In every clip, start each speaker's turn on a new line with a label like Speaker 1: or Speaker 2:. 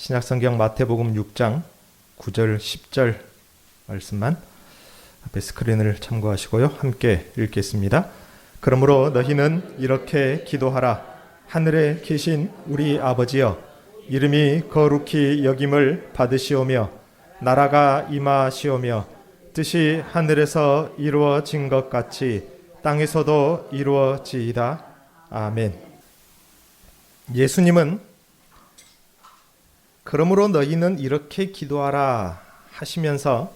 Speaker 1: 신약성경 마태복음 6장 9절 10절 말씀만 앞에 스크린을 참고하시고요. 함께 읽겠습니다. 그러므로 너희는 이렇게 기도하라. 하늘에 계신 우리 아버지여, 이름이 거룩히 여김을 받으시오며 나라가 임하시오며 뜻이 하늘에서 이루어진 것 같이 땅에서도 이루어지이다. 아멘. 예수님은 그러므로 너희는 이렇게 기도하라 하시면서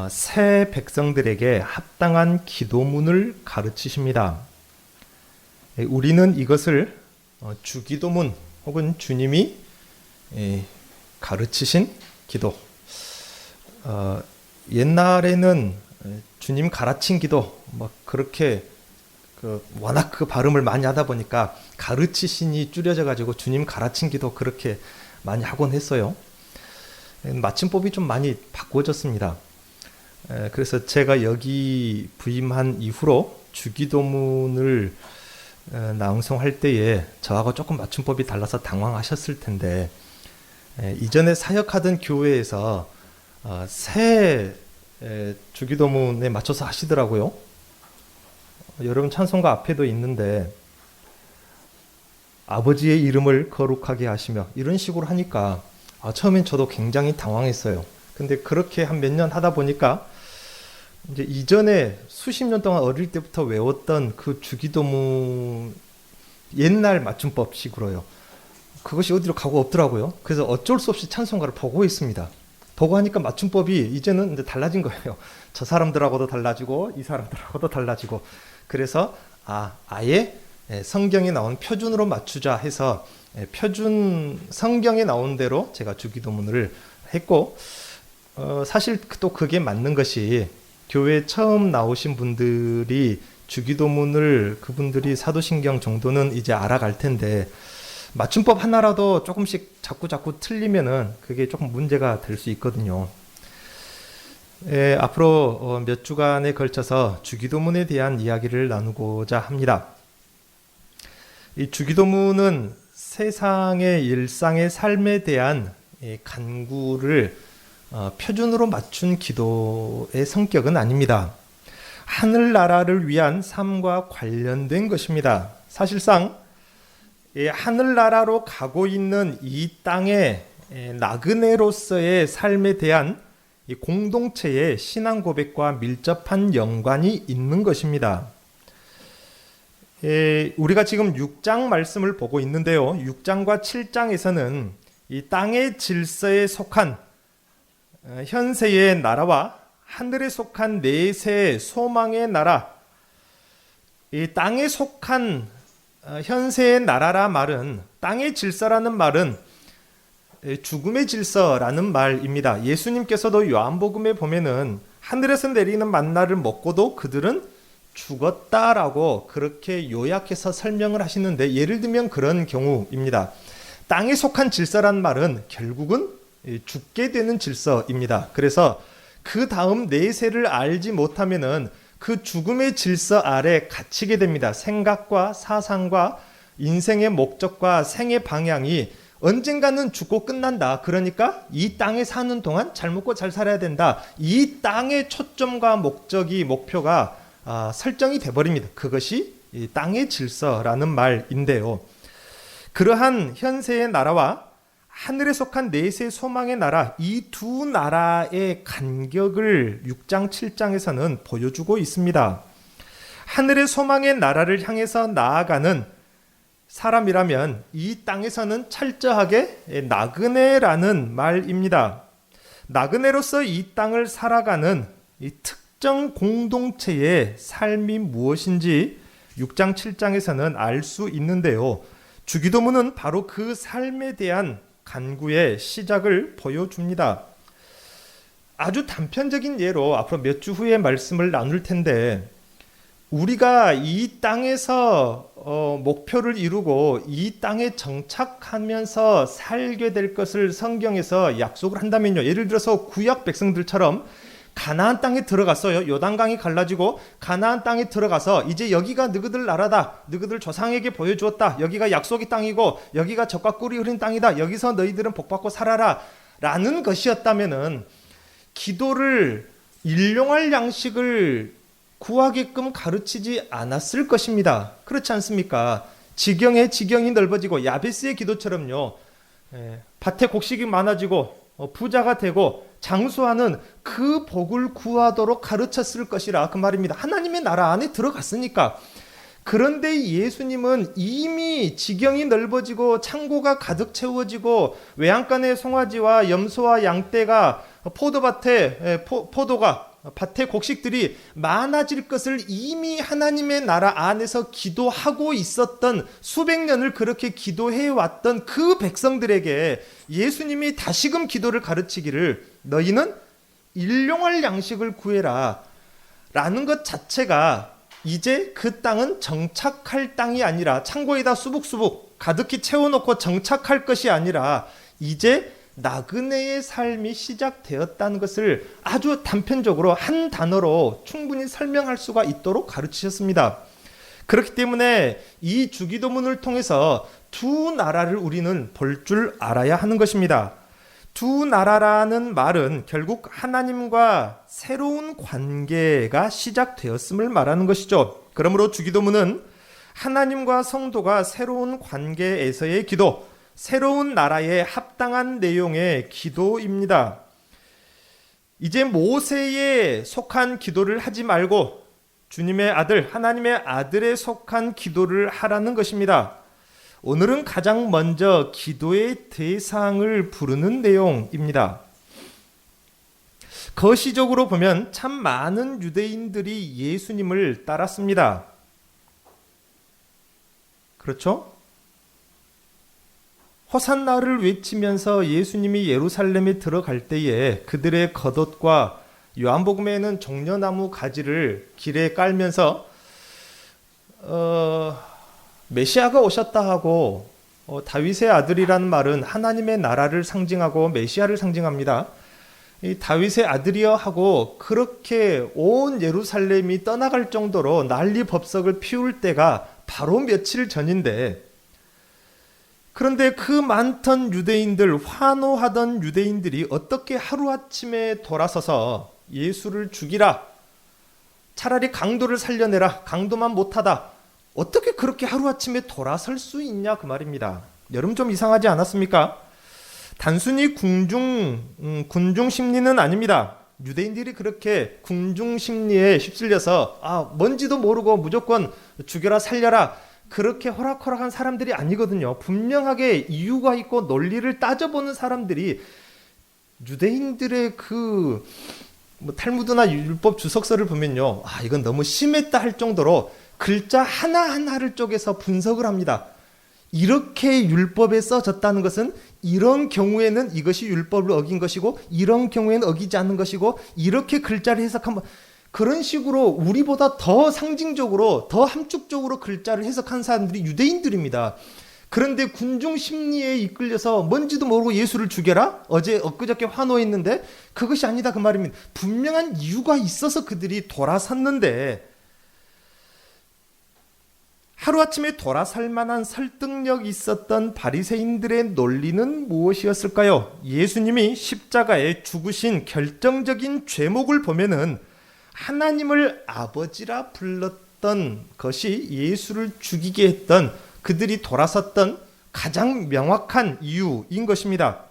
Speaker 1: 새 백성들에게 합당한 기도문을 가르치십니다. 우리는 이것을 주기도문 혹은 주님이 가르치신 기도, 옛날에는 주님 가르친 기도 그렇게 워낙 그 발음을 많이 하다 보니까 가르치신이 줄여져 가지고 주님 가르친 기도 그렇게 많이 하곤 했어요. 맞춤법이 좀 많이 바꿔졌습니다. 그래서 제가 여기 부임한 이후로 주기도문을 낭송할 때에 저하고 조금 맞춤법이 달라서 당황하셨을 텐데, 이전에 사역하던 교회에서 새 주기도문에 맞춰서 하시더라고요. 여러분 찬송가 앞에도 있는데 아버지의 이름을 거룩하게 하시며 이런 식으로 하니까 처음엔 저도 굉장히 당황했어요. 근데 그렇게 한 몇 년 하다 보니까 이제 이전에 수십 년 동안 어릴 때부터 외웠던 그 주기도문 옛날 맞춤법식으로요. 그것이 어디로 가고 없더라고요. 그래서 어쩔 수 없이 찬송가를 보고 있습니다. 보고 하니까 맞춤법이 이제는 이제 달라진 거예요. 저 사람들하고도 달라지고 이 사람들하고도 달라지고. 그래서 아예 성경에 나온 표준으로 맞추자 해서 표준 성경에 나온 대로 제가 주기도문을 했고, 사실 또 그게 맞는 것이 교회 처음 나오신 분들이 주기도문을 그분들이 사도신경 정도는 이제 알아갈 텐데 맞춤법 하나라도 조금씩 자꾸 틀리면은 그게 조금 문제가 될 수 있거든요. 앞으로 몇 주간에 걸쳐서 주기도문에 대한 이야기를 나누고자 합니다. 이 주기도문은 세상의 일상의 삶에 대한 간구를 표준으로 맞춘 기도의 성격은 아닙니다. 하늘나라를 위한 삶과 관련된 것입니다. 사실상 하늘나라로 가고 있는 이 땅의 나그네로서의 삶에 대한 이 공동체의 신앙 고백과 밀접한 연관이 있는 것입니다. 우리가 지금 6장 말씀을 보고 있는데요. 6장과 7장에서는 이 땅의 질서에 속한 현세의 나라와 하늘에 속한 내세의 소망의 나라, 이 땅에 속한 현세의 나라라 말은, 땅의 질서라는 말은 죽음의 질서라는 말입니다. 예수님께서도 요한복음에 보면은 하늘에서 내리는 만나를 먹고도 그들은 죽었다라고 그렇게 요약해서 설명을 하시는데, 예를 들면 그런 경우입니다. 땅에 속한 질서란 말은 결국은 죽게 되는 질서입니다. 그래서 그 다음 내세를 알지 못하면은 그 죽음의 질서 아래 갇히게 됩니다. 생각과 사상과 인생의 목적과 생의 방향이 언젠가는 죽고 끝난다. 그러니까 이 땅에 사는 동안 잘 먹고 잘 살아야 된다. 이 땅의 초점과 목표가 설정이 돼버립니다. 그것이 이 땅의 질서라는 말인데요. 그러한 현세의 나라와 하늘에 속한 내세 소망의 나라, 이 두 나라의 간격을 6장 7장에서는 보여주고 있습니다. 하늘의 소망의 나라를 향해서 나아가는 사람이라면 이 땅에서는 철저하게 나그네라는 말입니다. 나그네로서 이 땅을 살아가는 이 특정 공동체의 삶이 무엇인지 6장 7장에서는 알 수 있는데요. 주기도문은 바로 그 삶에 대한 간구의 시작을 보여줍니다. 아주 단편적인 예로 앞으로 몇 주 후에 말씀을 나눌 텐데, 우리가 이 땅에서 목표를 이루고 이 땅에 정착하면서 살게 될 것을 성경에서 약속을 한다면요, 예를 들어서 구약 백성들처럼 가나안 땅에 들어갔어요. 요단강이 갈라지고 가나안 땅에 들어가서 이제 여기가 너희들 나라다. 너희들 조상에게 보여주었다. 여기가 약속의 땅이고 여기가 젖과 꿀이 흐린 땅이다. 여기서 너희들은 복받고 살아라. 라는 것이었다면은 기도를 일용할 양식을 구하게끔 가르치지 않았을 것입니다. 그렇지 않습니까? 지경에 지경이 넓어지고 야베스의 기도처럼요. 밭에 곡식이 많아지고 부자가 되고 장수하는 그 복을 구하도록 가르쳤을 것이라 그 말입니다. 하나님의 나라 안에 들어갔으니까. 그런데 예수님은 이미 지경이 넓어지고 창고가 가득 채워지고 외양간의 송아지와 염소와 양떼가 포도밭에 포도가 밭의 곡식들이 많아질 것을 이미 하나님의 나라 안에서 기도하고 있었던, 수백 년을 그렇게 기도해 왔던 그 백성들에게 예수님이 다시금 기도를 가르치기를 너희는 일용할 양식을 구해라 라는 것 자체가 이제 그 땅은 정착할 땅이 아니라, 창고에다 수북수북 가득히 채워놓고 정착할 것이 아니라 이제 나그네의 삶이 시작되었다는 것을 아주 단편적으로 한 단어로 충분히 설명할 수가 있도록 가르치셨습니다. 그렇기 때문에 이 주기도문을 통해서 두 나라를 우리는 볼 줄 알아야 하는 것입니다. 두 나라라는 말은 결국 하나님과 새로운 관계가 시작되었음을 말하는 것이죠. 그러므로 주기도문은 하나님과 성도가 새로운 관계에서의 기도, 새로운 나라에 합당한 내용의 기도입니다. 이제 모세에 속한 기도를 하지 말고 주님의 아들, 하나님의 아들에 속한 기도를 하라는 것입니다. 오늘은 가장 먼저 기도의 대상을 부르는 내용입니다. 거시적으로 보면 참 많은 유대인들이 예수님을 따랐습니다. 그렇죠? 호산나를 외치면서 예수님이 예루살렘에 들어갈 때에 그들의 겉옷과 요한복음에는 종려나무 가지를 길에 깔면서 메시아가 오셨다 하고, 다윗의 아들이라는 말은 하나님의 나라를 상징하고 메시아를 상징합니다. 이 다윗의 아들이여 하고 그렇게 온 예루살렘이 떠나갈 정도로 난리법석을 피울 때가 바로 며칠 전인데, 그런데 그 많던 유대인들, 환호하던 유대인들이 어떻게 하루아침에 돌아서서 예수를 죽이라, 차라리 강도를 살려내라, 강도만 못하다, 어떻게 그렇게 하루아침에 돌아설 수 있냐 그 말입니다. 여러분 좀 이상하지 않았습니까? 단순히 군중 심리는 아닙니다. 유대인들이 그렇게 군중 심리에 휩쓸려서 뭔지도 모르고 무조건 죽여라 살려라 그렇게 호락호락한 사람들이 아니거든요. 분명하게 이유가 있고 논리를 따져보는 사람들이 유대인들의 탈무드나 율법 주석서를 보면요, 이건 너무 심했다 할 정도로 글자 하나하나를 쪼개서 분석을 합니다. 이렇게 율법에 써졌다는 것은 이런 경우에는 이것이 율법을 어긴 것이고 이런 경우에는 어기지 않는 것이고, 이렇게 글자를 해석하면, 그런 식으로 우리보다 더 상징적으로 더 함축적으로 글자를 해석한 사람들이 유대인들입니다. 그런데 군중 심리에 이끌려서 뭔지도 모르고 예수를 죽여라? 엊그저께 환호했는데 그것이 아니다 그 말입니다. 분명한 이유가 있어서 그들이 돌아섰는데, 하루아침에 돌아설 만한 설득력 있었던 바리새인들의 논리는 무엇이었을까요? 예수님이 십자가에 죽으신 결정적인 죄목을 보면은 하나님을 아버지라 불렀던 것이 예수를 죽이게 했던, 그들이 돌아섰던 가장 명확한 이유인 것입니다.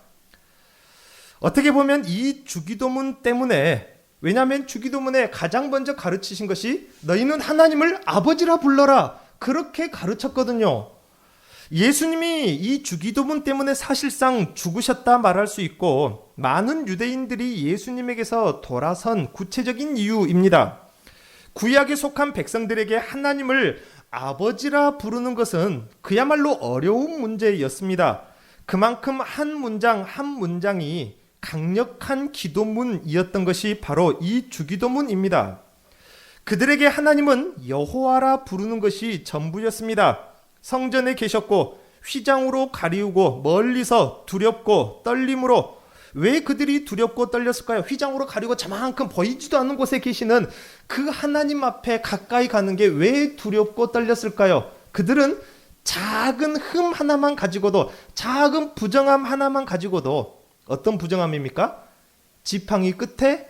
Speaker 1: 어떻게 보면 이 주기도문 때문에, 왜냐하면 주기도문에 가장 먼저 가르치신 것이 너희는 하나님을 아버지라 불러라, 그렇게 가르쳤거든요. 예수님이 이 주기도문 때문에 사실상 죽으셨다 말할 수 있고, 많은 유대인들이 예수님에게서 돌아선 구체적인 이유입니다. 구약에 속한 백성들에게 하나님을 아버지라 부르는 것은 그야말로 어려운 문제였습니다. 그만큼 한 문장 한 문장이 강력한 기도문이었던 것이 바로 이 주기도문입니다. 그들에게 하나님은 여호와라 부르는 것이 전부였습니다. 성전에 계셨고 휘장으로 가리우고 멀리서 두렵고 떨림으로 왜 그들이 두렵고 떨렸을까요? 휘장으로 가리고 저만큼 보이지도 않는 곳에 계시는 그 하나님 앞에 가까이 가는 게 왜 두렵고 떨렸을까요? 그들은 작은 흠 하나만 가지고도, 작은 부정함 하나만 가지고도, 어떤 부정함입니까? 지팡이 끝에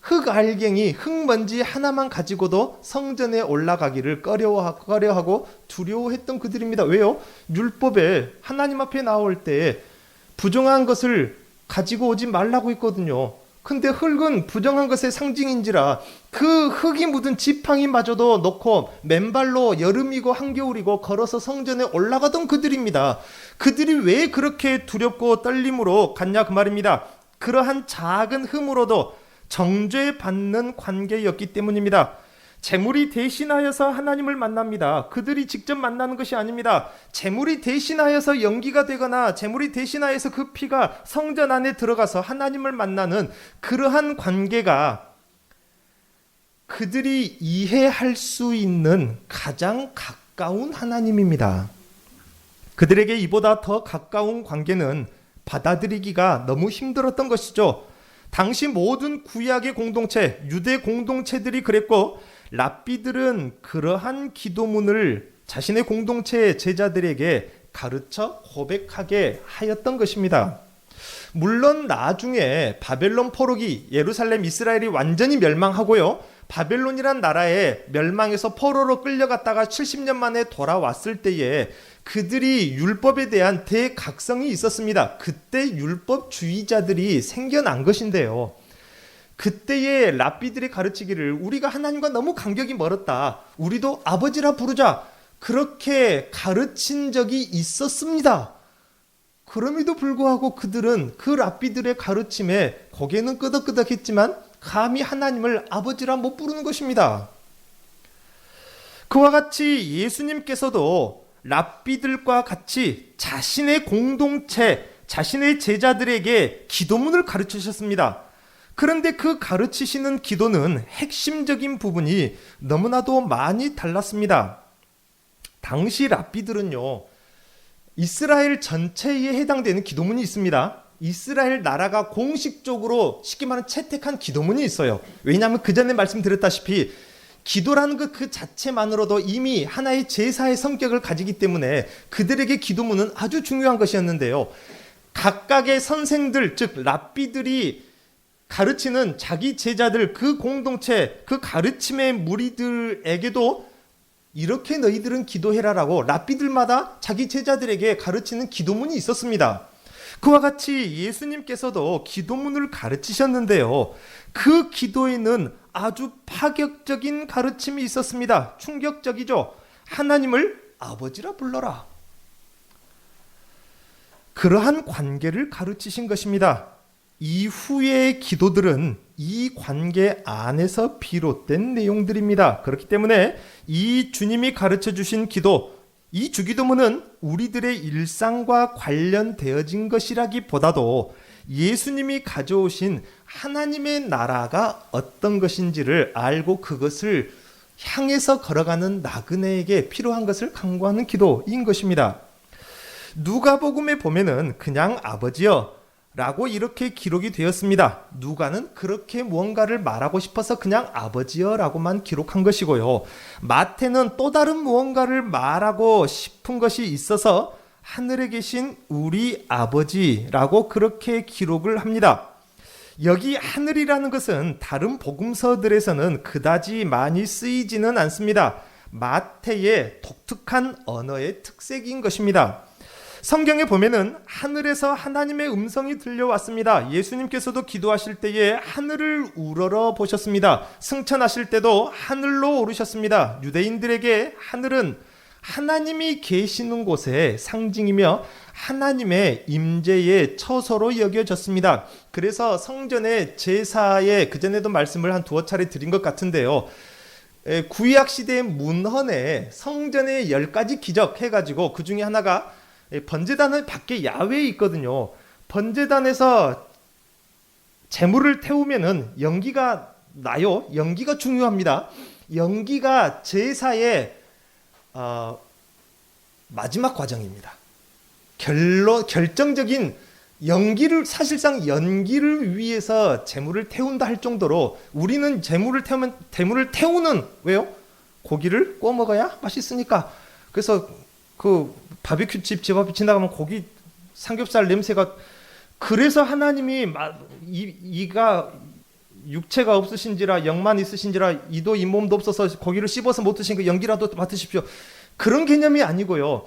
Speaker 1: 흙알갱이, 흙먼지 하나만 가지고도 성전에 올라가기를 꺼려하고 두려워했던 그들입니다. 왜요? 율법에 하나님 앞에 나올 때 부정한 것을 가지고 오지 말라고 했거든요. 근데 흙은 부정한 것의 상징인지라 그 흙이 묻은 지팡이마저도 놓고 맨발로 여름이고 한겨울이고 걸어서 성전에 올라가던 그들입니다. 그들이 왜 그렇게 두렵고 떨림으로 갔냐 그 말입니다. 그러한 작은 흠으로도 정죄받는 관계였기 때문입니다. 재물이 대신하여서 하나님을 만납니다. 그들이 직접 만나는 것이 아닙니다. 재물이 대신하여서 연기가 되거나 재물이 대신하여서 그 피가 성전 안에 들어가서 하나님을 만나는 그러한 관계가 그들이 이해할 수 있는 가장 가까운 하나님입니다. 그들에게 이보다 더 가까운 관계는 받아들이기가 너무 힘들었던 것이죠. 당시 모든 구약의 공동체, 유대 공동체들이 그랬고 랍비들은 그러한 기도문을 자신의 공동체의 제자들에게 가르쳐 고백하게 하였던 것입니다. 물론 나중에 바벨론 포로기, 예루살렘 이스라엘이 완전히 멸망하고요, 바벨론이란 나라에 멸망해서 포로로 끌려갔다가 70년 만에 돌아왔을 때에 그들이 율법에 대한 대각성이 있었습니다. 그때 율법주의자들이 생겨난 것인데요, 그때의 랍비들이 가르치기를 우리가 하나님과 너무 간격이 멀었다, 우리도 아버지라 부르자, 그렇게 가르친 적이 있었습니다. 그럼에도 불구하고 그들은 그 랍비들의 가르침에 고개는 끄덕끄덕했지만 감히 하나님을 아버지라 못 부르는 것입니다. 그와 같이 예수님께서도 랍비들과 같이 자신의 공동체, 자신의 제자들에게 기도문을 가르치셨습니다. 그런데 그 가르치시는 기도는 핵심적인 부분이 너무나도 많이 달랐습니다. 당시 랍비들은요, 이스라엘 전체에 해당되는 기도문이 있습니다. 이스라엘 나라가 공식적으로 쉽게 말하면 채택한 기도문이 있어요. 왜냐하면 그 전에 말씀드렸다시피 기도라는 그 자체만으로도 이미 하나의 제사의 성격을 가지기 때문에 그들에게 기도문은 아주 중요한 것이었는데요, 각각의 선생들, 즉 랍비들이 가르치는 자기 제자들, 그 공동체, 그 가르침의 무리들에게도 이렇게 너희들은 기도해라라고 랍비들마다 자기 제자들에게 가르치는 기도문이 있었습니다. 그와 같이 예수님께서도 기도문을 가르치셨는데요, 그 기도에는 아주 파격적인 가르침이 있었습니다. 충격적이죠. 하나님을 아버지라 불러라. 그러한 관계를 가르치신 것입니다. 이후의 기도들은 이 관계 안에서 비롯된 내용들입니다. 그렇기 때문에 이 주님이 가르쳐 주신 기도, 이 주기도문은 우리들의 일상과 관련되어진 것이라기보다도 예수님이 가져오신 하나님의 나라가 어떤 것인지를 알고 그것을 향해서 걸어가는 나그네에게 필요한 것을 강구하는 기도인 것입니다. 누가복음에 보면은 그냥 아버지여 라고 이렇게 기록이 되었습니다. 누가는 그렇게 무언가를 말하고 싶어서 그냥 아버지여 라고만 기록한 것이고요, 마태는 또 다른 무언가를 말하고 싶은 것이 있어서 하늘에 계신 우리 아버지라고 그렇게 기록을 합니다. 여기 하늘이라는 것은 다른 복음서들에서는 그다지 많이 쓰이지는 않습니다. 마태의 독특한 언어의 특색인 것입니다. 성경에 보면은 하늘에서 하나님의 음성이 들려왔습니다. 예수님께서도 기도하실 때에 하늘을 우러러 보셨습니다. 승천하실 때도 하늘로 오르셨습니다. 유대인들에게 하늘은 하나님이 계시는 곳의 상징이며 하나님의 임재의 처소로 여겨졌습니다. 그래서 성전의 제사에 그전에도 말씀을 한 두어 차례 드린 것 같은데요, 구약 시대의 문헌에 성전의 10가지 기적 해가지고 그 중에 하나가 번제단은 밖에 야외에 있거든요. 번제단에서 재물을 태우면은 연기가 나요. 연기가 중요합니다. 연기가 제사의 마지막 과정입니다. 결정적인 연기를 사실상 연기를 위해서 재물을 태운다 할 정도로 우리는 재물을 태우는 왜요? 고기를 구워 먹어야 맛있으니까. 그래서 그 바비큐 집 앞에 지나가면 고기 삼겹살 냄새가 그래서 하나님이 이가 육체가 없으신지라 영만 있으신지라 이도 잇몸도 없어서 고기를 씹어서 못 드신 그 연기라도 맡으십시오. 그런 개념이 아니고요.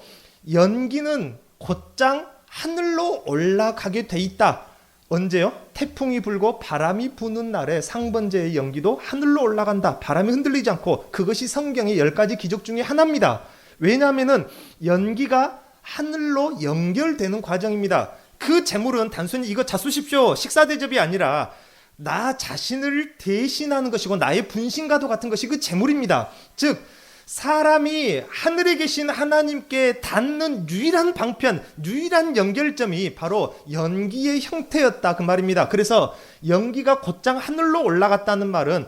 Speaker 1: 연기는 곧장 하늘로 올라가게 돼 있다. 언제요? 태풍이 불고 바람이 부는 날에 상번제의 연기도 하늘로 올라간다. 바람이 흔들리지 않고. 그것이 성경의 10가지 기적 중에 하나입니다. 왜냐하면 연기가 하늘로 연결되는 과정입니다. 그 재물은 단순히 이거 잡수십시오 식사 대접이 아니라 나 자신을 대신하는 것이고 나의 분신과도 같은 것이 그 재물입니다. 즉 사람이 하늘에 계신 하나님께 닿는 유일한 방편, 유일한 연결점이 바로 연기의 형태였다 그 말입니다. 그래서 연기가 곧장 하늘로 올라갔다는 말은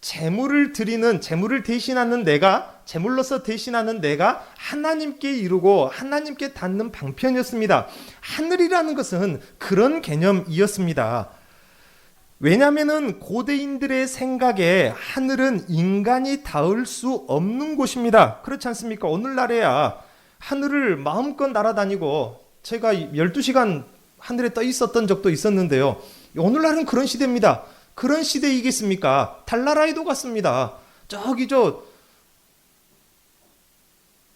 Speaker 1: 재물을 드리는, 재물을 대신하는 내가, 재물로서 대신하는 내가 하나님께 이루고 하나님께 닿는 방편이었습니다. 하늘이라는 것은 그런 개념이었습니다. 왜냐하면 고대인들의 생각에 하늘은 인간이 닿을 수 없는 곳입니다. 그렇지 않습니까? 오늘날에야 하늘을 마음껏 날아다니고 제가 12시간 하늘에 떠 있었던 적도 있었는데요. 오늘날은 그런 시대입니다. 그런 시대이겠습니까? 달나라에도 갔습니다. 저기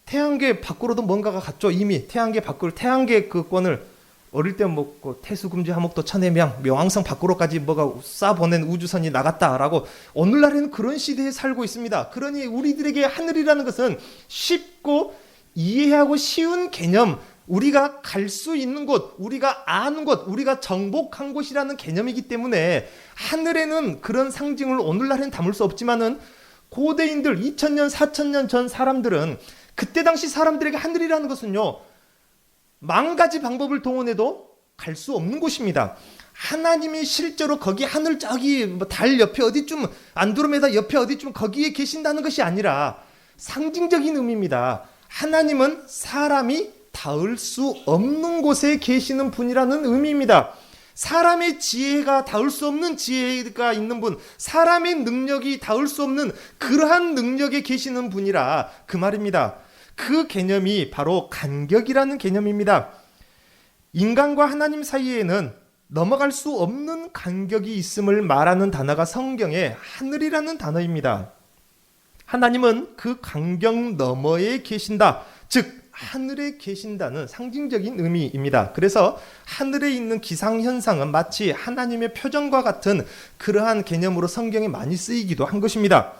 Speaker 1: 태양계 밖으로도 뭔가가 갔죠. 이미 태양계 밖으로 태양계 그 권을 어릴 때 먹고 태수금지 하목도 천해명 명왕성 밖으로까지 뭐가 쏴보낸 우주선이 나갔다라고 오늘날에는 그런 시대에 살고 있습니다. 그러니 우리들에게 하늘이라는 것은 쉽고 이해하고 쉬운 개념, 우리가 갈 수 있는 곳, 우리가 아는 곳, 우리가 정복한 곳이라는 개념이기 때문에 하늘에는 그런 상징을 오늘날에는 담을 수 없지만은 고대인들 2000년, 4000년 전 사람들은 그때 당시 사람들에게 하늘이라는 것은요, 만 가지 방법을 동원해도 갈 수 없는 곳입니다. 하나님이 실제로 거기 하늘 저기 달 옆에 어디쯤 안드로메다 옆에 어디쯤 거기에 계신다는 것이 아니라 상징적인 의미입니다. 하나님은 사람이 닿을 수 없는 곳에 계시는 분이라는 의미입니다. 사람의 지혜가 닿을 수 없는 지혜가 있는 분, 사람의 능력이 닿을 수 없는 그러한 능력에 계시는 분이라 그 말입니다. 그 개념이 바로 간격이라는 개념입니다. 인간과 하나님 사이에는 넘어갈 수 없는 간격이 있음을 말하는 단어가 성경의 하늘이라는 단어입니다. 하나님은 그 간격 너머에 계신다. 즉 하늘에 계신다는 상징적인 의미입니다. 그래서 하늘에 있는 기상현상은 마치 하나님의 표정과 같은 그러한 개념으로 성경에 많이 쓰이기도 한 것입니다.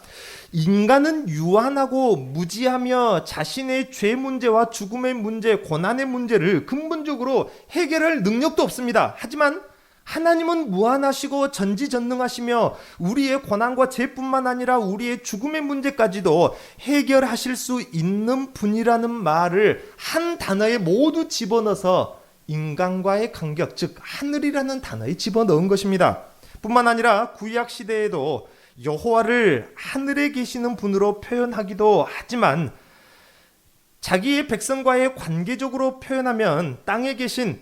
Speaker 1: 인간은 유한하고 무지하며 자신의 죄 문제와 죽음의 문제, 고난의 문제를 근본적으로 해결할 능력도 없습니다. 하지만 하나님은 무한하시고 전지전능하시며 우리의 고난과 죄뿐만 아니라 우리의 죽음의 문제까지도 해결하실 수 있는 분이라는 말을 한 단어에 모두 집어넣어서 인간과의 간격, 즉 하늘이라는 단어에 집어넣은 것입니다. 뿐만 아니라 구약 시대에도 여호와를 하늘에 계시는 분으로 표현하기도 하지만 자기의 백성과의 관계적으로 표현하면 땅에 계신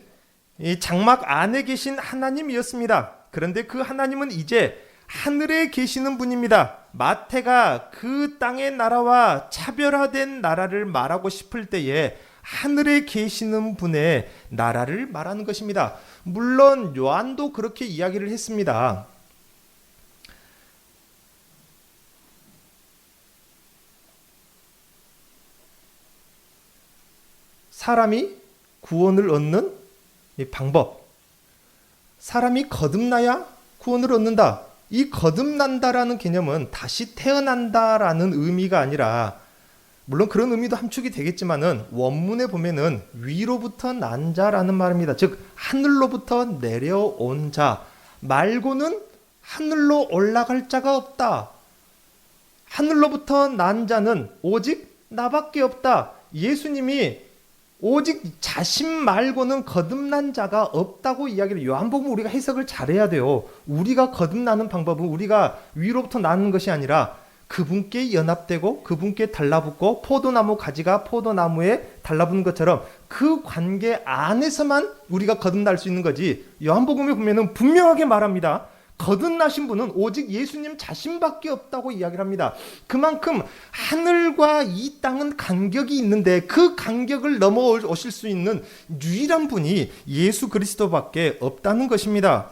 Speaker 1: 이 장막 안에 계신 하나님이었습니다. 그런데 그 하나님은 이제 하늘에 계시는 분입니다. 마태가 그 땅의 나라와 차별화된 나라를 말하고 싶을 때에 하늘에 계시는 분의 나라를 말하는 것입니다. 물론 요한도 그렇게 이야기를 했습니다. 사람이 구원을 얻는 이 방법, 사람이 거듭나야 구원을 얻는다. 이 거듭난다라는 개념은 다시 태어난다라는 의미가 아니라, 물론 그런 의미도 함축이 되겠지만은 원문에 보면은 위로부터 난 자라는 말입니다. 즉 하늘로부터 내려온 자 말고는 하늘로 올라갈 자가 없다. 하늘로부터 난 자는 오직 나밖에 없다. 예수님이 오직 자신 말고는 거듭난 자가 없다고 이야기를, 요한복음 우리가 해석을 잘해야 돼요. 우리가 거듭나는 방법은 우리가 위로부터 나는 것이 아니라 그분께 연합되고 그분께 달라붙고 포도나무 가지가 포도나무에 달라붙는 것처럼 그 관계 안에서만 우리가 거듭날 수 있는 거지. 요한복음에 보면은 분명하게 말합니다. 거듭나신 분은 오직 예수님 자신밖에 없다고 이야기를 합니다. 그만큼 하늘과 이 땅은 간격이 있는데 그 간격을 넘어오실 수 있는 유일한 분이 예수 그리스도밖에 없다는 것입니다.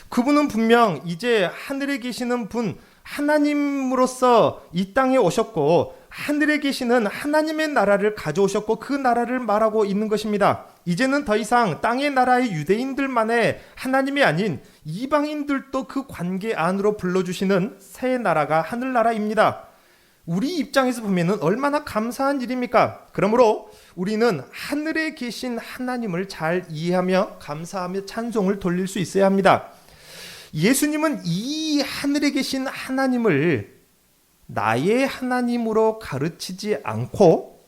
Speaker 1: 그분은 분명 이제 하늘에 계시는 분, 하나님으로서 이 땅에 오셨고 하늘에 계시는 하나님의 나라를 가져오셨고 그 나라를 말하고 있는 것입니다. 이제는 더 이상 땅의 나라의 유대인들만의 하나님이 아닌 이방인들도 그 관계 안으로 불러주시는 새 나라가 하늘나라입니다. 우리 입장에서 보면 얼마나 감사한 일입니까? 그러므로 우리는 하늘에 계신 하나님을 잘 이해하며 감사하며 찬송을 돌릴 수 있어야 합니다. 예수님은 이 하늘에 계신 하나님을 나의 하나님으로 가르치지 않고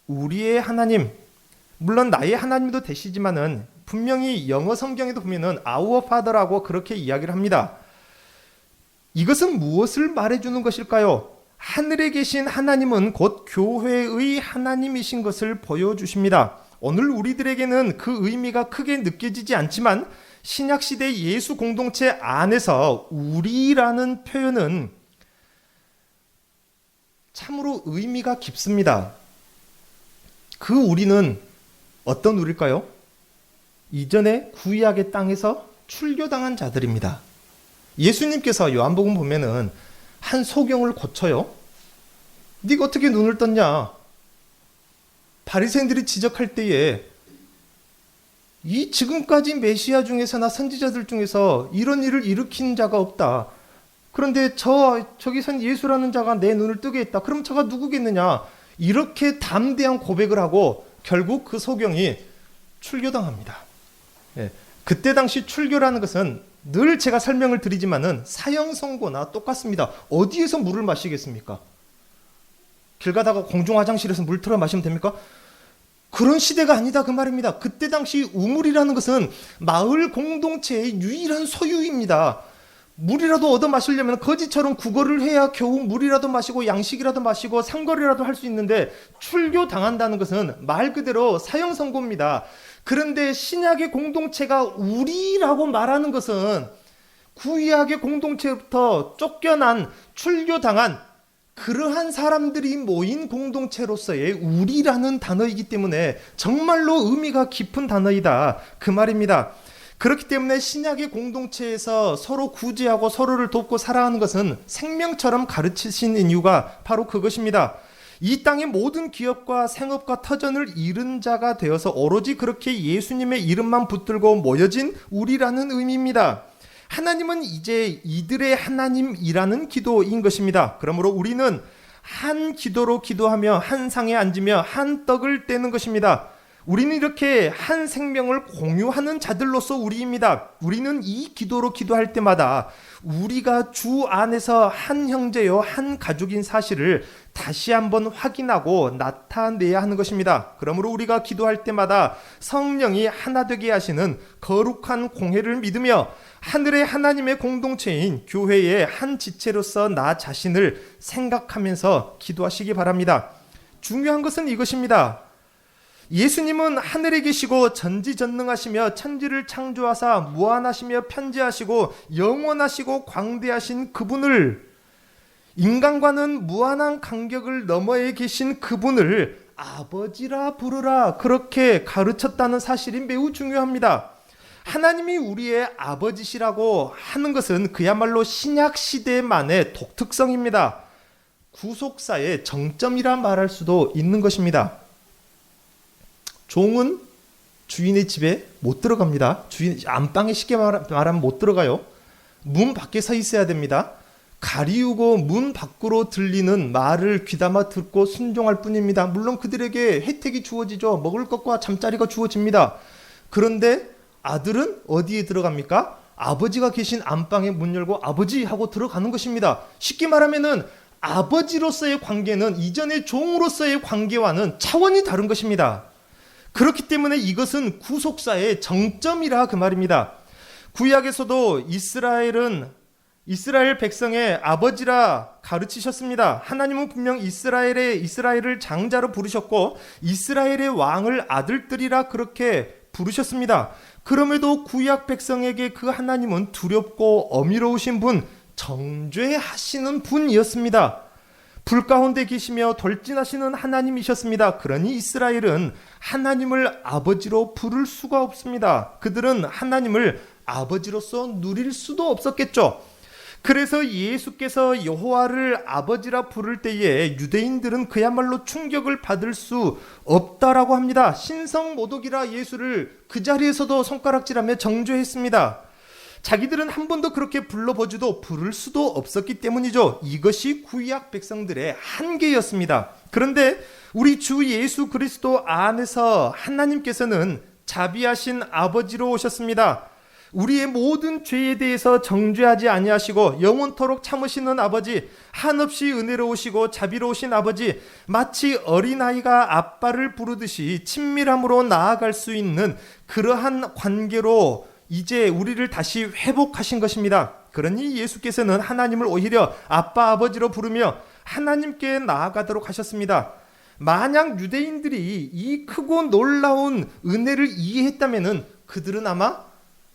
Speaker 1: 우리의 하나님, 물론 나의 하나님도 되시지만은 분명히 영어 성경에도 보면은 Our Father라고 그렇게 이야기를 합니다. 이것은 무엇을 말해주는 것일까요? 하늘에 계신 하나님은 곧 교회의 하나님이신 것을 보여주십니다. 오늘 우리들에게는 그 의미가 크게 느껴지지 않지만 신약시대 예수 공동체 안에서 우리라는 표현은 참으로 의미가 깊습니다. 그 우리는 어떤 우리일까요? 이전에 구약의 땅에서 출교당한 자들입니다. 예수님께서 요한복음 보면은 한 소경을 고쳐요. 네가 어떻게 눈을 떴냐? 바리새인들이 지적할 때에 이 지금까지 메시아 중에서나 선지자들 중에서 이런 일을 일으킨 자가 없다. 그런데 저기선 예수라는 자가 내 눈을 뜨게 했다. 그럼 저가 누구겠느냐? 이렇게 담대한 고백을 하고 결국 그 소경이 출교당합니다. 예, 그때 당시 출교라는 것은 늘 제가 설명을 드리지만은 사형 선고나 똑같습니다. 어디에서 물을 마시겠습니까? 길 가다가 공중 화장실에서 물 틀어 마시면 됩니까? 그런 시대가 아니다 그 말입니다. 그때 당시 우물이라는 것은 마을 공동체의 유일한 소유입니다. 물이라도 얻어 마시려면 거지처럼 구걸을 해야 겨우 물이라도 마시고 양식이라도 마시고 상거리라도 할 수 있는데 출교 당한다는 것은 말 그대로 사형 선고입니다. 그런데 신약의 공동체가 우리라고 말하는 것은 구약의 공동체부터 쫓겨난 출교당한 그러한 사람들이 모인 공동체로서의 우리라는 단어이기 때문에 정말로 의미가 깊은 단어이다 그 말입니다. 그렇기 때문에 신약의 공동체에서 서로 구제하고 서로를 돕고 살아가는 것은 생명처럼 가르치신 이유가 바로 그것입니다. 이 땅의 모든 기업과 생업과 터전을 잃은 자가 되어서 오로지 그렇게 예수님의 이름만 붙들고 모여진 우리라는 의미입니다. 하나님은 이제 이들의 하나님이라는 기도인 것입니다. 그러므로 우리는 한 기도로 기도하며 한 상에 앉으며 한 떡을 떼는 것입니다. 우리는 이렇게 한 생명을 공유하는 자들로서 우리입니다. 우리는 이 기도로 기도할 때마다 우리가 주 안에서 한 형제요 한 가족인 사실을 다시 한번 확인하고 나타내야 하는 것입니다. 그러므로 우리가 기도할 때마다 성령이 하나 되게 하시는 거룩한 공회를 믿으며 하늘의 하나님의 공동체인 교회의 한 지체로서 나 자신을 생각하면서 기도하시기 바랍니다. 중요한 것은 이것입니다. 예수님은 하늘에 계시고 전지전능하시며 천지를 창조하사 무한하시며 편재하시고 영원하시고 광대하신 그분을, 인간과는 무한한 간격을 너머에 계신 그분을 아버지라 부르라 그렇게 가르쳤다는 사실이 매우 중요합니다. 하나님이 우리의 아버지시라고 하는 것은 그야말로 신약 시대만의 독특성입니다. 구속사의 정점이라 말할 수도 있는 것입니다. 종은 주인의 집에 못 들어갑니다. 주인 안방에 쉽게 말하면 못 들어가요. 문 밖에 서 있어야 됩니다. 가리우고 문 밖으로 들리는 말을 귀담아 듣고 순종할 뿐입니다. 물론 그들에게 혜택이 주어지죠. 먹을 것과 잠자리가 주어집니다. 그런데 아들은 어디에 들어갑니까? 아버지가 계신 안방에 문 열고 아버지 하고 들어가는 것입니다. 쉽게 말하면은 아버지로서의 관계는 이전의 종으로서의 관계와는 차원이 다른 것입니다. 그렇기 때문에 이것은 구속사의 정점이라 그 말입니다. 구약에서도 이스라엘은 이스라엘 백성의 아버지라 가르치셨습니다. 하나님은 분명 이스라엘을 장자로 부르셨고 이스라엘의 왕을 아들들이라 그렇게 부르셨습니다. 그럼에도 구약 백성에게 그 하나님은 두렵고 어미로우신 분, 정죄하시는 분이었습니다. 불 가운데 계시며 돌진하시는 하나님이셨습니다. 그러니 이스라엘은 하나님을 아버지로 부를 수가 없습니다. 그들은 하나님을 아버지로서 누릴 수도 없었겠죠. 그래서 예수께서 여호와를 아버지라 부를 때에 유대인들은 그야말로 충격을 받을 수 없다라고 합니다. 신성모독이라 예수를 그 자리에서도 손가락질하며 정죄했습니다. 자기들은 한 번도 그렇게 불러보지도 부를 수도 없었기 때문이죠. 이것이 구약 백성들의 한계였습니다. 그런데 우리 주 예수 그리스도 안에서 하나님께서는 자비하신 아버지로 오셨습니다. 우리의 모든 죄에 대해서 정죄하지 아니하시고 영원토록 참으시는 아버지, 한없이 은혜로우시고 자비로우신 아버지, 마치 어린아이가 아빠를 부르듯이 친밀함으로 나아갈 수 있는 그러한 관계로 이제 우리를 다시 회복하신 것입니다. 그러니 예수께서는 하나님을 오히려 아빠 아버지로 부르며 하나님께 나아가도록 하셨습니다. 만약 유대인들이 이 크고 놀라운 은혜를 이해했다면 그들은 아마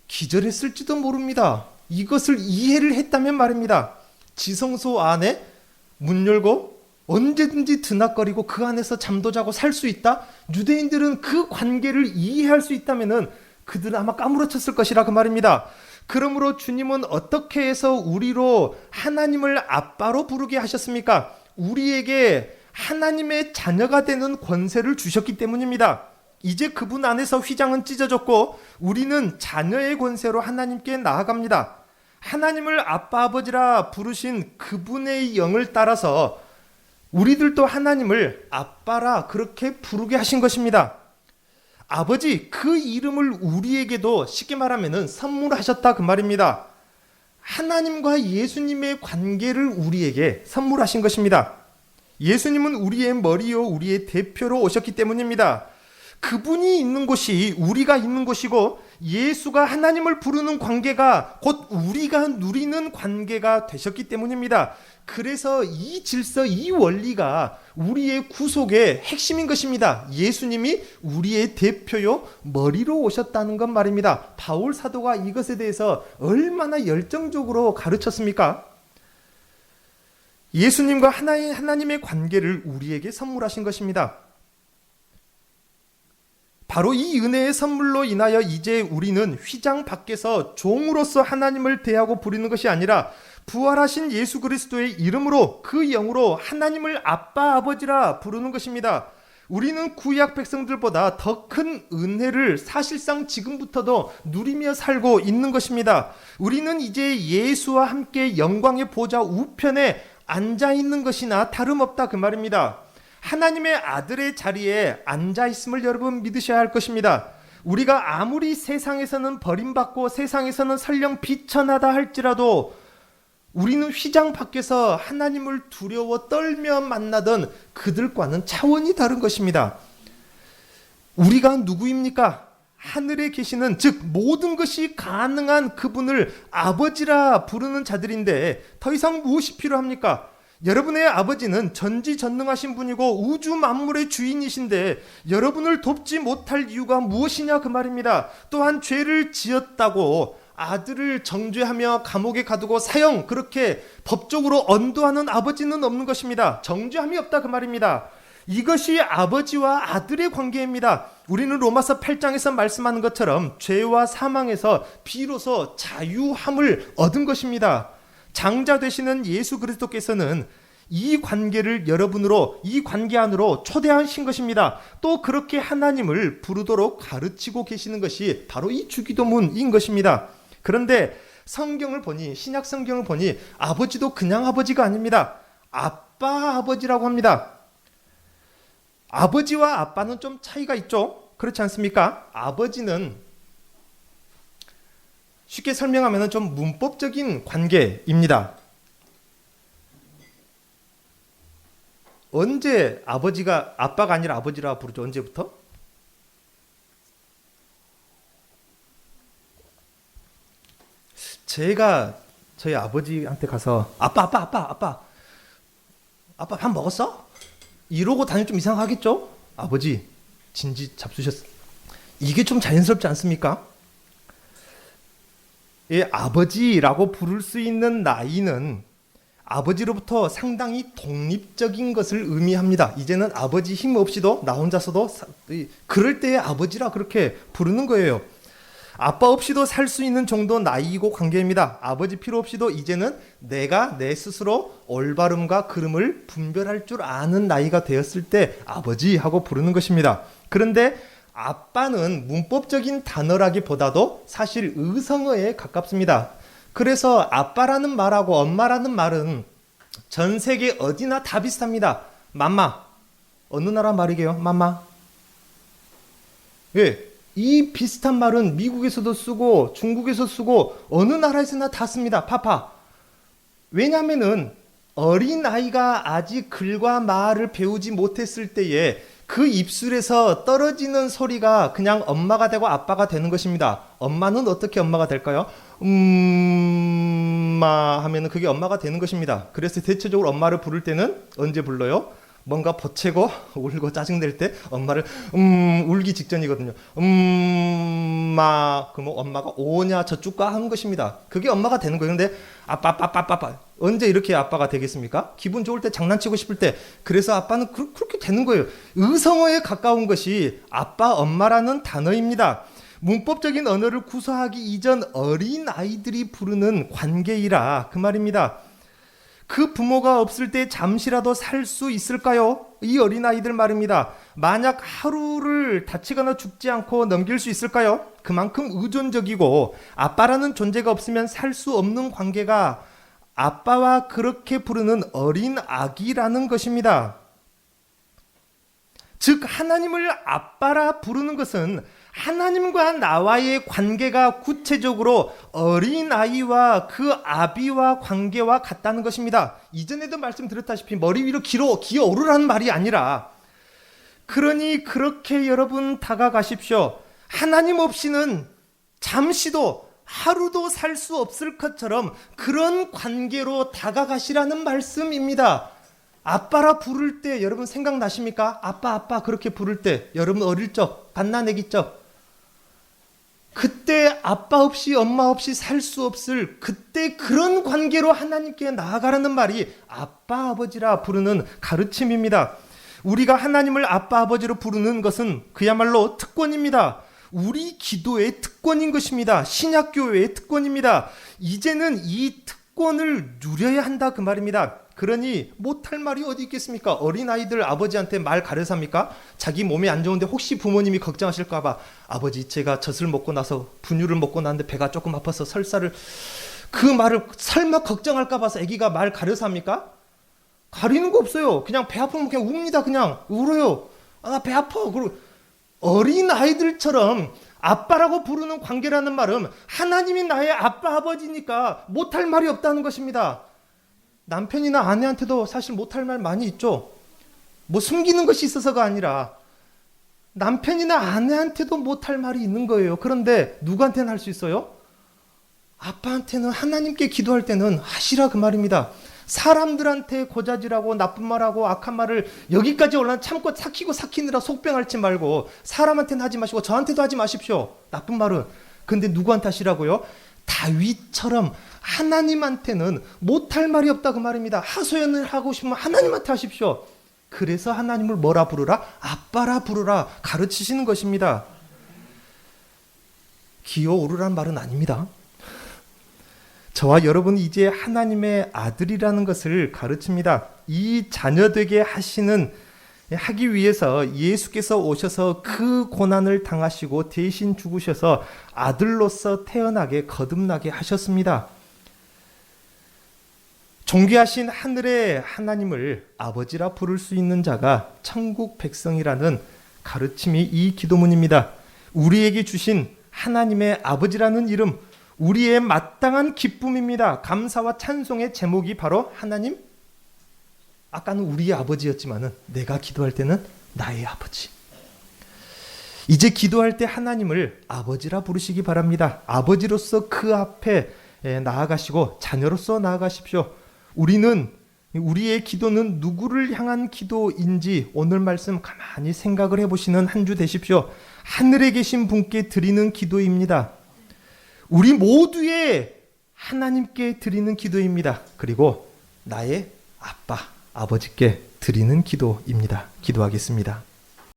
Speaker 1: 기절했을지도 모릅니다. 이것을 이해를 했다면 말입니다. 지성소 안에 문 열고 언제든지 드나거리고 그 안에서 잠도 자고 살 수 있다? 유대인들은 그 관계를 이해할 수 있다면 그들은 아마 까무러쳤을 것이라 그 말입니다. 그러므로 주님은 어떻게 해서 우리로 하나님을 아빠로 부르게 하셨습니까? 우리에게 하나님의 자녀가 되는 권세를 주셨기 때문입니다. 이제 그분 안에서 휘장은 찢어졌고 우리는 자녀의 권세로 하나님께 나아갑니다. 하나님을 아빠 아버지라 부르신 그분의 영을 따라서 우리들도 하나님을 아빠라 그렇게 부르게 하신 것입니다. 아버지, 그 이름을 우리에게도 쉽게 말하면 선물하셨다 그 말입니다. 하나님과 예수님의 관계를 우리에게 선물하신 것입니다. 예수님은 우리의 머리요 우리의 대표로 오셨기 때문입니다. 그분이 있는 곳이 우리가 있는 곳이고 예수가 하나님을 부르는 관계가 곧 우리가 누리는 관계가 되셨기 때문입니다. 그래서 이 질서, 이 원리가 우리의 구속의 핵심인 것입니다. 예수님이 우리의 대표요 머리로 오셨다는 것 말입니다. 바울 사도가 이것에 대해서 얼마나 열정적으로 가르쳤습니까? 예수님과 하나님의 관계를 우리에게 선물하신 것입니다. 바로 이 은혜의 선물로 인하여 이제 우리는 휘장 밖에서 종으로서 하나님을 대하고 부르는 것이 아니라 부활하신 예수 그리스도의 이름으로 그 영으로 하나님을 아빠 아버지라 부르는 것입니다. 우리는 구약 백성들보다 더 큰 은혜를 사실상 지금부터도 누리며 살고 있는 것입니다. 우리는 이제 예수와 함께 영광의 보좌 우편에 앉아 있는 것이나 다름없다 그 말입니다. 하나님의 아들의 자리에 앉아 있음을 여러분 믿으셔야 할 것입니다. 우리가 아무리 세상에서는 버림받고 세상에서는 설령 비천하다 할지라도 우리는 휘장 밖에서 하나님을 두려워 떨며 만나던 그들과는 차원이 다른 것입니다. 우리가 누구입니까? 하늘에 계시는, 즉 모든 것이 가능한 그분을 아버지라 부르는 자들인데 더 이상 무엇이 필요합니까? 여러분의 아버지는 전지전능하신 분이고 우주 만물의 주인이신데 여러분을 돕지 못할 이유가 무엇이냐 그 말입니다. 또한 죄를 지었다고 아들을 정죄하며 감옥에 가두고 사형, 그렇게 법적으로 언도하는 아버지는 없는 것입니다. 정죄함이 없다 그 말입니다. 이것이 아버지와 아들의 관계입니다. 우리는 로마서 8장에서 말씀하는 것처럼 죄와 사망에서 비로소 자유함을 얻은 것입니다. 장자 되시는 예수 그리스도께서는 이 관계를 여러분으로, 이 관계 안으로 초대하신 것입니다. 또 그렇게 하나님을 부르도록 가르치고 계시는 것이 바로 이 주기도문인 것입니다. 그런데 성경을 보니, 신약 성경을 보니 아버지도 그냥 아버지가 아닙니다. 아빠 아버지라고 합니다. 아버지와 아빠는 좀 차이가 있죠? 그렇지 않습니까? 아버지는 쉽게 설명하면 좀 문법적인 관계입니다. 언제 아빠가 아니라 아버지라 부르죠? 언제부터? 제가 저희 아버지한테 가서 아빠 밥 먹었어? 이러고 다니면 좀 이상하겠죠? 아버지 진지 잡수셨어. 이게 좀 자연스럽지 않습니까? 예, 아버지라고 부를 수 있는 나이는 아버지로부터 상당히 독립적인 것을 의미합니다. 이제는 아버지 힘 없이도 나 혼자서도 그럴 때의 아버지라 그렇게 부르는 거예요. 아빠 없이도 살 수 있는 정도 나이이고 관계입니다. 아버지 필요 없이도 이제는 내가 내 스스로 올바름과 그름을 분별할 줄 아는 나이가 되었을 때 아버지 하고 부르는 것입니다. 그런데 아빠는 문법적인 단어라기보다도 사실 의성어에 가깝습니다. 그래서 아빠라는 말하고 엄마라는 말은 전 세계 어디나 다 비슷합니다. 맘마. 어느 나라 말이게요? 맘마. 예. 이 비슷한 말은 미국에서도 쓰고 중국에서 쓰고 어느 나라에서나 다 씁니다. 파파. 왜냐하면은 어린아이가 아직 글과 말을 배우지 못했을 때에 그 입술에서 떨어지는 소리가 그냥 엄마가 되고 아빠가 되는 것입니다. 엄마는 어떻게 엄마가 될까요? 마 하면은 그게 엄마가 되는 것입니다. 그래서 대체적으로 엄마를 부를 때는 언제 불러요? 뭔가 보채고 울고 짜증낼 때 엄마를 울기 직전이거든요. 마 그러면 엄마가 오냐 저쪽 가 하는 것입니다. 그게 엄마가 되는 거예요. 근데 아빠 언제 이렇게 아빠가 되겠습니까? 기분 좋을 때 장난치고 싶을 때. 그래서 아빠는 그렇게 되는 거예요. 의성어에 가까운 것이 아빠 엄마라는 단어입니다. 문법적인 언어를 구사하기 이전 어린 아이들이 부르는 관계이라 그 말입니다. 그 부모가 없을 때 잠시라도 살 수 있을까요? 이 어린아이들 말입니다. 만약 하루를 다치거나 죽지 않고 넘길 수 있을까요? 그만큼 의존적이고 아빠라는 존재가 없으면 살 수 없는 관계가 아빠와 그렇게 부르는 어린 아기라는 것입니다. 즉 하나님을 아빠라 부르는 것은 하나님과 나와의 관계가 구체적으로 어린아이와 그 아비와 관계와 같다는 것입니다. 이전에도 말씀드렸다시피 머리 위로 기어오르라는 말이 아니라 그러니 그렇게 여러분 다가가십시오. 하나님 없이는 잠시도 하루도 살 수 없을 것처럼 그런 관계로 다가가시라는 말씀입니다. 아빠라 부를 때 여러분 생각나십니까? 아빠 그렇게 부를 때 여러분 어릴 적 갓난아기 적 그때 아빠 없이 엄마 없이 살 수 없을 그때 그런 관계로 하나님께 나아가라는 말이 아빠 아버지라 부르는 가르침입니다. 우리가 하나님을 아빠 아버지로 부르는 것은 그야말로 특권입니다. 우리 기도의 특권인 것입니다. 신약교회의 특권입니다. 이제는 이 특권을 누려야 한다 그 말입니다. 그러니 못할 말이 어디 있겠습니까? 어린아이들 아버지한테 말 가려서 합니까? 자기 몸이 안 좋은데 혹시 부모님이 걱정하실까 봐 아버지 제가 젖을 먹고 나서 분유를 먹고 났는데 배가 조금 아파서 설사를 그 말을 설마 걱정할까 봐서 아기가 말 가려서 합니까? 가리는 거 없어요. 그냥 배 아프면 그냥 웁니다. 그냥 울어요. 나 배 아파. 그리고 어린아이들처럼 아빠라고 부르는 관계라는 말은 하나님이 나의 아빠 아버지니까 못할 말이 없다는 것입니다. 남편이나 아내한테도 사실 못할 말 많이 있죠. 뭐 숨기는 것이 있어서가 아니라 남편이나 아내한테도 못할 말이 있는 거예요. 그런데 누구한테는 할 수 있어요? 아빠한테는 하나님께 기도할 때는 하시라 그 말입니다. 사람들한테 고자질하고 나쁜 말하고 악한 말을 여기까지 올라 참고 삭히느라 속병 앓지 말고 사람한테는 하지 마시고 저한테도 하지 마십시오. 나쁜 말은. 근데 누구한테 하시라고요? 다윗처럼 하나님한테는 못할 말이 없다 그 말입니다. 하소연을 하고 싶으면 하나님한테 하십시오. 그래서 하나님을 뭐라 부르라? 아빠라 부르라 가르치시는 것입니다. 기어오르란 말은 아닙니다. 저와 여러분이 이제 하나님의 아들이라는 것을 가르칩니다. 이 자녀되게 하기 위해서 예수께서 오셔서 그 고난을 당하시고 대신 죽으셔서 아들로서 태어나게 거듭나게 하셨습니다. 존귀하신 하늘의 하나님을 아버지라 부를 수 있는 자가 천국 백성이라는 가르침이 이 기도문입니다. 우리에게 주신 하나님의 아버지라는 이름, 우리의 마땅한 기쁨입니다. 감사와 찬송의 제목이 바로 하나님, 아까는 우리의 아버지였지만은 내가 기도할 때는 나의 아버지. 이제 기도할 때 하나님을 아버지라 부르시기 바랍니다. 아버지로서 그 앞에 나아가시고 자녀로서 나아가십시오. 우리의 기도는 누구를 향한 기도인지 오늘 말씀 가만히 생각을 해보시는 한 주 되십시오. 하늘에 계신 분께 드리는 기도입니다. 우리 모두의 하나님께 드리는 기도입니다. 그리고 나의 아버지께 드리는 기도입니다. 기도하겠습니다.